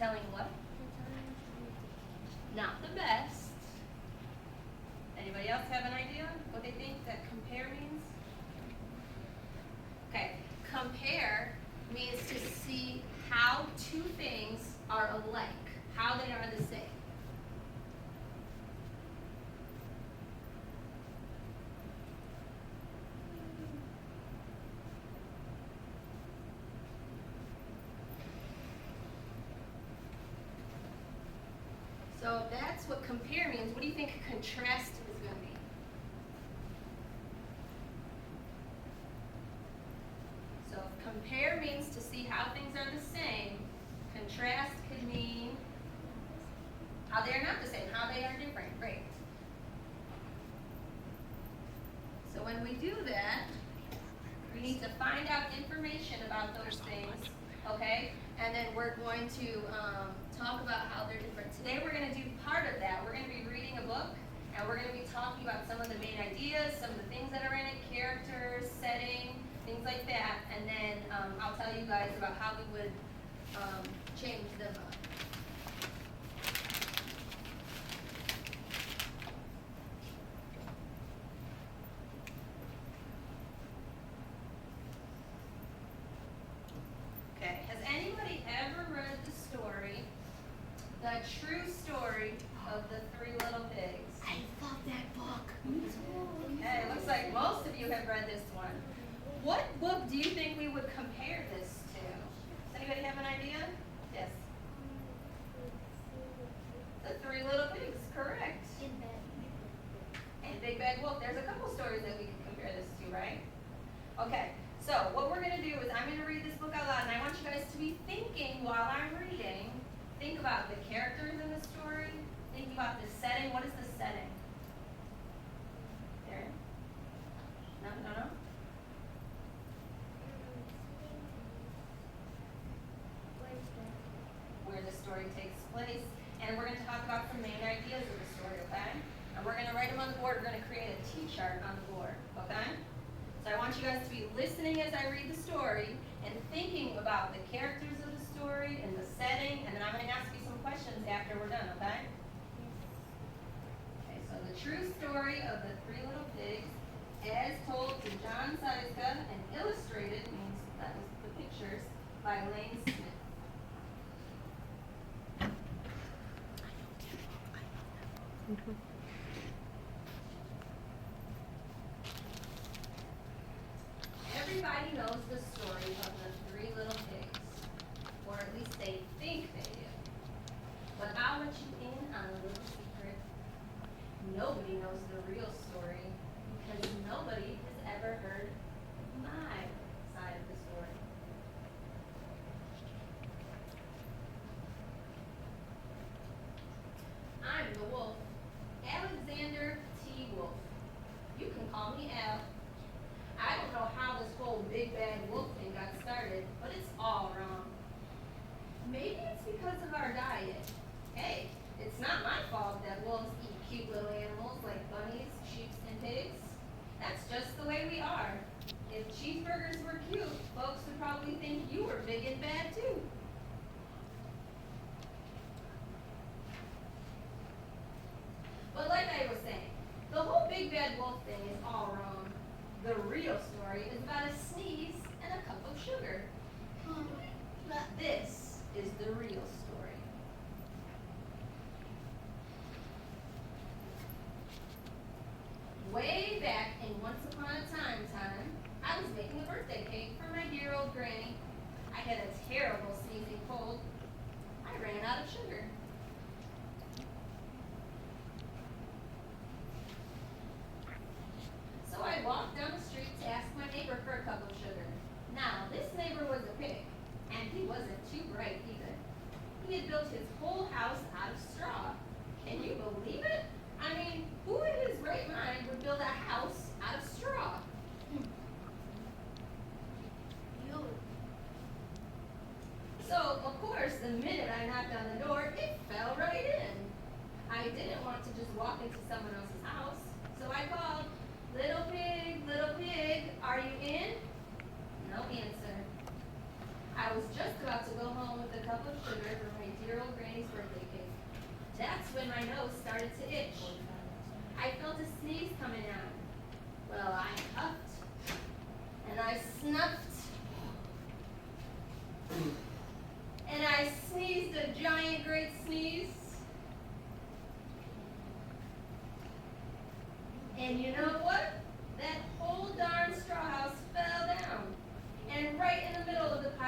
telling what? Not the best. Anybody else have an idea what they think that compare means? Okay, compare means to see how two things are alike, how they are the same. So that's what compare means. What do you think contrast is going to be? So if compare means to see how things are the same, contrast could mean how they are not the same, how they are different. Great. So when we do that, we need to find out information about those things, okay? And then we're going to talk about how they're different. Today we're going to do part of that. We're going to be reading a book, and we're going to be talking about some of the main ideas, some of the things that are in it, characters, setting, things like that. And then I'll tell you guys about how we would change them up. Okay, has anybody ever read the story, The True Story of the Three Little Pigs? I love that book. Okay, looks like most of you have read this one. What book do you think we would compare this to? Does anybody have an idea? Yes. The Three Little Pigs, correct. And Big Bad Wolf. There's a couple stories that we could compare this to, right? Okay, so what we're going to do is I'm going to read this book out loud, and I want you guys to be thinking while I'm reading. Think about the characters in the story. Think about the setting. What is the setting? There? No? Where the story takes place. And we're going to talk about some main ideas of the story, okay? And we're going to write them on the board. We're going to create a T-chart on the board, okay? So I want you guys to be listening as I read the story and thinking about the characters of the story and the setting, and then I'm going to ask you some questions after we're done, okay? Okay, so the true story of the Three Little Pigs, as told to John Saiska and illustrated, means that was the pictures, by Lane Smith. Everybody knows the story of the Three Little Pigs, or at least they think they do. But I'll let you in on a little secret. Nobody knows the real story because nobody has ever heard my side of the story. I'm the wolf, Alexander T. Wolf. You can call me Al. I don't know how this whole big bad wolf thing got started, but it's all wrong. Maybe it's because of our diet. Hey, it's not my fault that wolves eat cute little animals like bunnies, sheep, and pigs. That's just the way we are. If cheeseburgers were cute, folks would probably think you were big and bad too. But like I was saying, the whole big bad wolf thing is all wrong. The real story is about a sneeze and a cup of sugar. This is the real story. Way back in Once Upon a Time, I was making a birthday cake for my dear old granny. I had a terrible sneezing cold. I ran out of sugar. So I walked down the street to ask my neighbor for a cup of sugar. Now, this neighbor was a pig, and he wasn't too bright either. He had built his whole house out of straw. Can you believe it? I mean, who in his right mind would build a house out of straw? So, of course, the minute I knocked on the door, it fell right in. I didn't want to just walk into someone else's house, so I called, little pig, are you in? No answer. I was just about to go home with a cup of sugar for my dear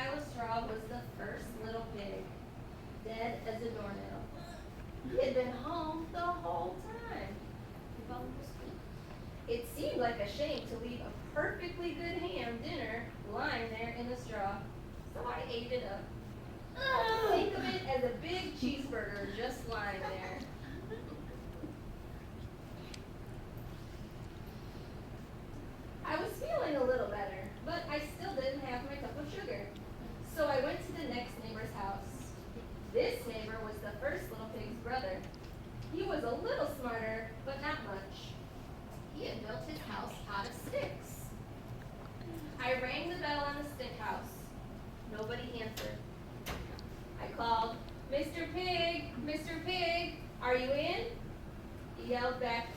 pile of straw was the first little pig, dead as a doornail. He had been home the whole time. It seemed like a shame to leave a perfectly good ham dinner lying there in the straw, so I ate it up. Think of it as a big cheeseburger just lying there. I was feeling a little better, but I still didn't have my cup of sugar. So I went to the next neighbor's house. This neighbor was the first little pig's brother. He was a little smarter, but not much. He had built his house out of sticks. I rang the bell on the stick house. Nobody answered. I called, "Mr. Pig, Mr. Pig, are you in?" He yelled back,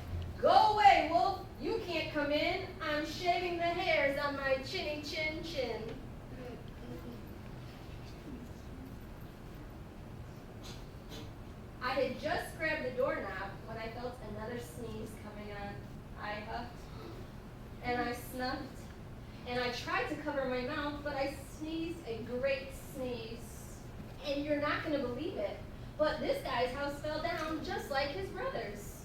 "Go away, Wolf! You can't come in. I'm shaving the hairs on my chinny chin chin." I had just grabbed the doorknob when I felt another sneeze coming on. I huffed, and I snuffed, and I tried to cover my mouth, but I sneezed a great sneeze. And you're not going to believe it, but this guy's house fell down just like his brother's.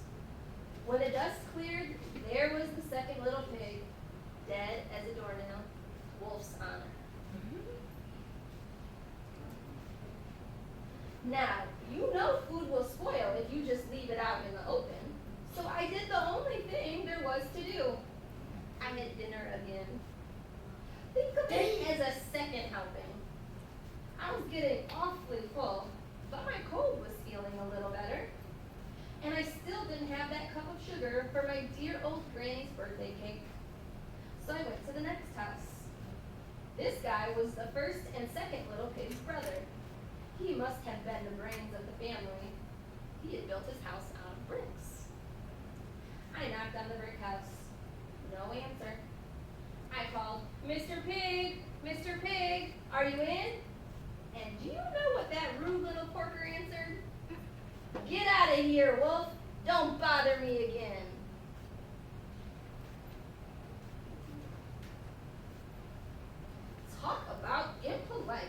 When the dust cleared, there was the second little pig, dead as a doornail, Wolf's honor. Now, you know food will spoil if you just leave it out in the open. So I did the only thing there was to do. I had dinner again. Think of it as a second helping. I was getting awfully full, but my cold was feeling a little better. And I still didn't have that cup of sugar for my dear old granny's birthday cake. So I went to the next house. This guy was the first and second little pig's brother. He must have been the brains of the family. He had built his house out of bricks. I knocked on the brick house. No answer. I called, "Mr. Pig, Mr. Pig, are you in?" And do you know what that rude little porker answered? "Get out of here, Wolf. Don't bother me again." Talk about impolite.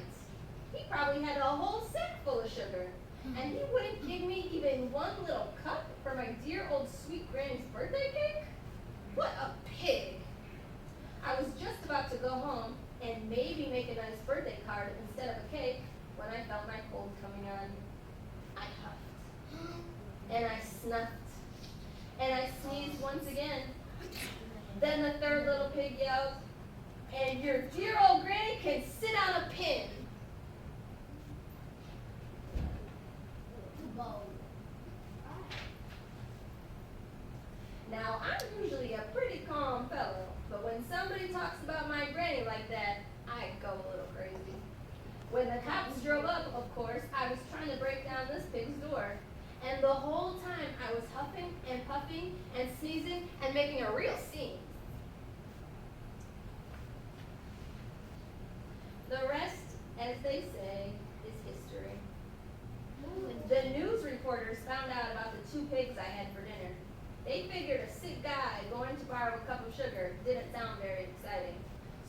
He probably had a whole sack full of sugar, and he wouldn't give me even one little cup for my dear old sweet granny's birthday cake? What a pig! I was just about to go home and maybe make a nice birthday card instead of a cake when I felt my cold coming on. I huffed, and I snuffed, and I sneezed once again. Then the third little pig yelled, "And your dear old granny can sit on a pin." Now, I'm usually a pretty calm fellow, but when somebody talks about my granny like that, I go a little crazy. When the cops drove up, of course, I was trying to break down this pig's door. And the whole time I was huffing and puffing and sneezing and making a real scene. The rest, as they say, is history. The news reporters found out about the two pigs I had for dinner. They figured a sick guy going to borrow a cup of sugar didn't sound very exciting.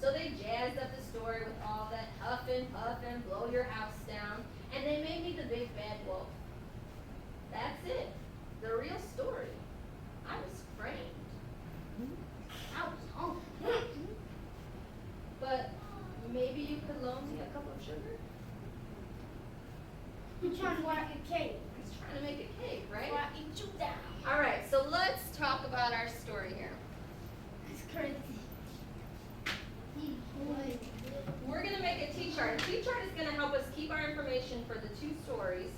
So they jazzed up the story with all that huff and puff and blow your house down, and they made me the big bad wolf. That's it. The real story. I was framed. I was hungry. But maybe you could loan me a cup of sugar? I'm trying to make a cake. He's trying to make a cake, right? So I eat you down. All right, so let's talk about our story here. It's crazy. We're going to make a T-chart. A T-chart is going to help us keep our information for the two stories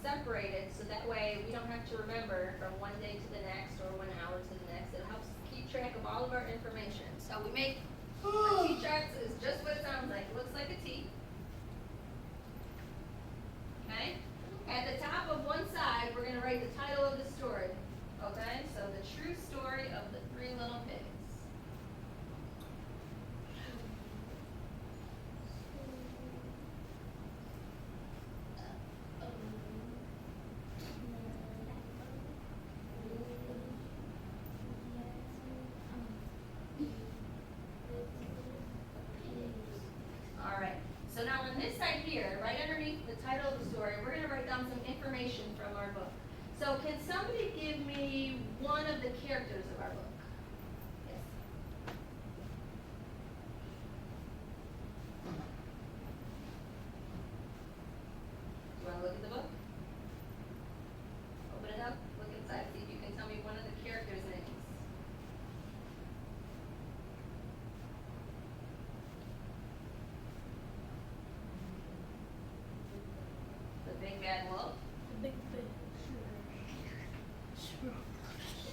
separated, so that way we don't have to remember from one day to the next or 1 hour to the next. It helps keep track of all of our information. So we make a T-chart is just what it sounds like. It looks like a T. Okay? At the top of one side, we're going to write the title of the story. Okay? So the true story of the three little pigs. So now So can somebody give me one of the characters of our book? Yes. Do you want to look at the book? Open it up, look inside, see if you can tell me one of the characters' names. The Big Bad Wolf? The big big sugar.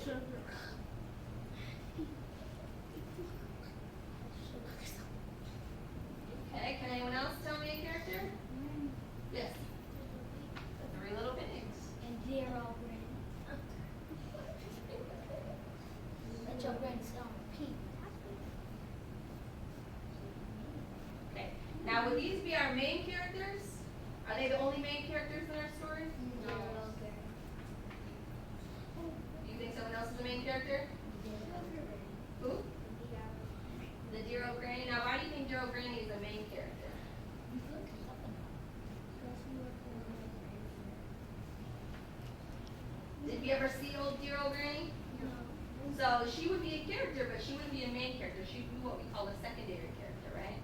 Sugar. Okay, can anyone else tell me a character? Yes. The Three Little Pigs. And zero green. Let your green stone pink. Okay, now would these be our main characters? Are they the only main characters in our story? No. Do you think someone else is the main character? Who? The Dear Old Granny. Now, why do you think Dear Old Granny is the main character? Did we ever see old Dear Old Granny? So she would be a character, but she wouldn't be a main character. She'd be what we call a secondary character, right?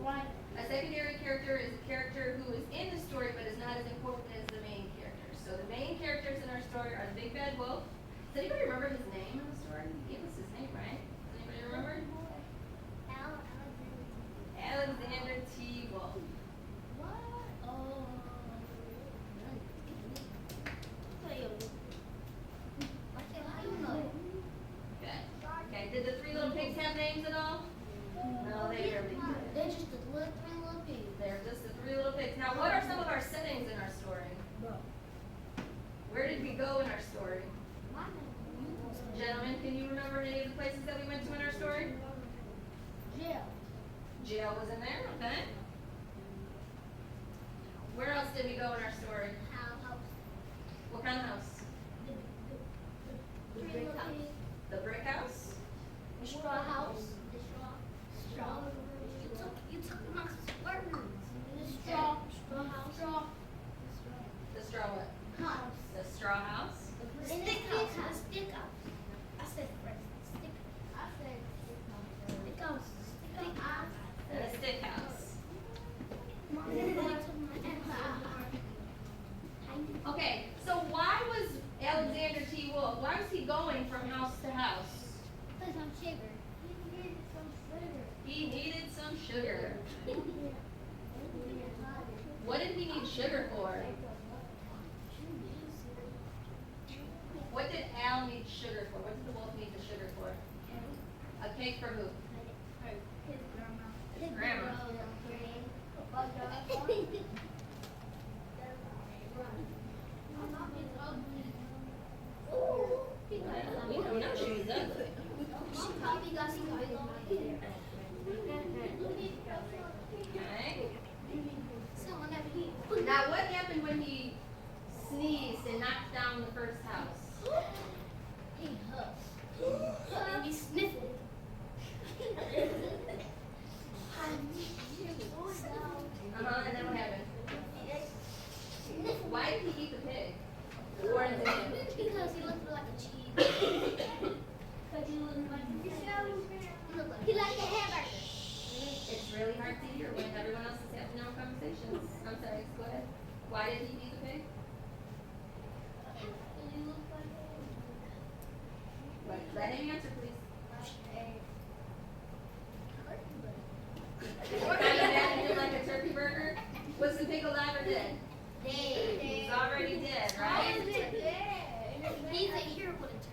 Right. A secondary character is a character who is in the story but is not as important as the main character. So the main characters in our story are the Big Bad Wolf. Does anybody remember his name in the story? He gave us his name, right? Does anybody remember? Alexander T. Wolf. Okay. Okay. Did the Three Little Pigs have names at all? No, they really didn't. They're just the little three little pigs. They're just the Three Little Pigs. Now, what are some of our settings in our story? Where did we go in our story? Gentlemen, can you remember any of the places that we went to in our story? Jail. Jail was in there, okay. Where else did we go in our story? House. What kind of house? The brick house. The brick house? The straw house. The straw. You took my words. The straw house. The straw what? House. The straw house? The stick house. The stick house. I said first. Stick. I said stick house. Stick house. And a stick house. Okay, so why was Alexander T. Wolf, why was he going from house to house? Put some sugar. He needed some sugar. What did he need sugar for? What did Al need sugar for? What did the wolf need the sugar for? A cake for who? His grandma. We don't know she was ugly. She probably got some big on my hair. Okay. So whenever he Now what happened when he sneezed and knocked down the first house? he huffed. And he sniffled. And then what happened? Why did he eat the pig? Or did he? Because he looked like a cheese. Because he looked like he liked the hamburger. It's really hard to hear when everyone else is having their own conversations. I'm sorry, go ahead. Why did he eat the pig? He looked like Let him answer, please. What kind of imagine like a turkey burger? Was the pig alive or dead? He's already dead, right? He's a hero with a turkey.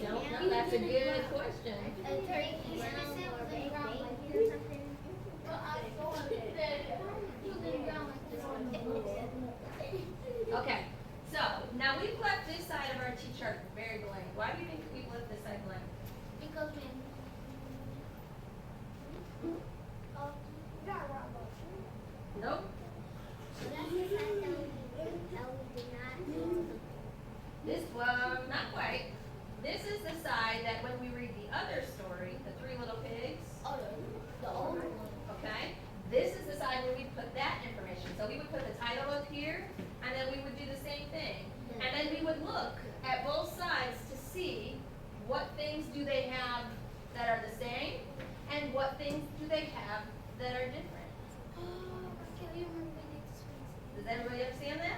No, that's a good question. A turkey. Okay, so now we've left this side of our T-chart very blank. Why do you think we've left this side blank? Because when Nope. This, not quite. This is the side that when we read the other story, the Three Little Pigs, the old one. okay? This is the side where we put that everybody understand that?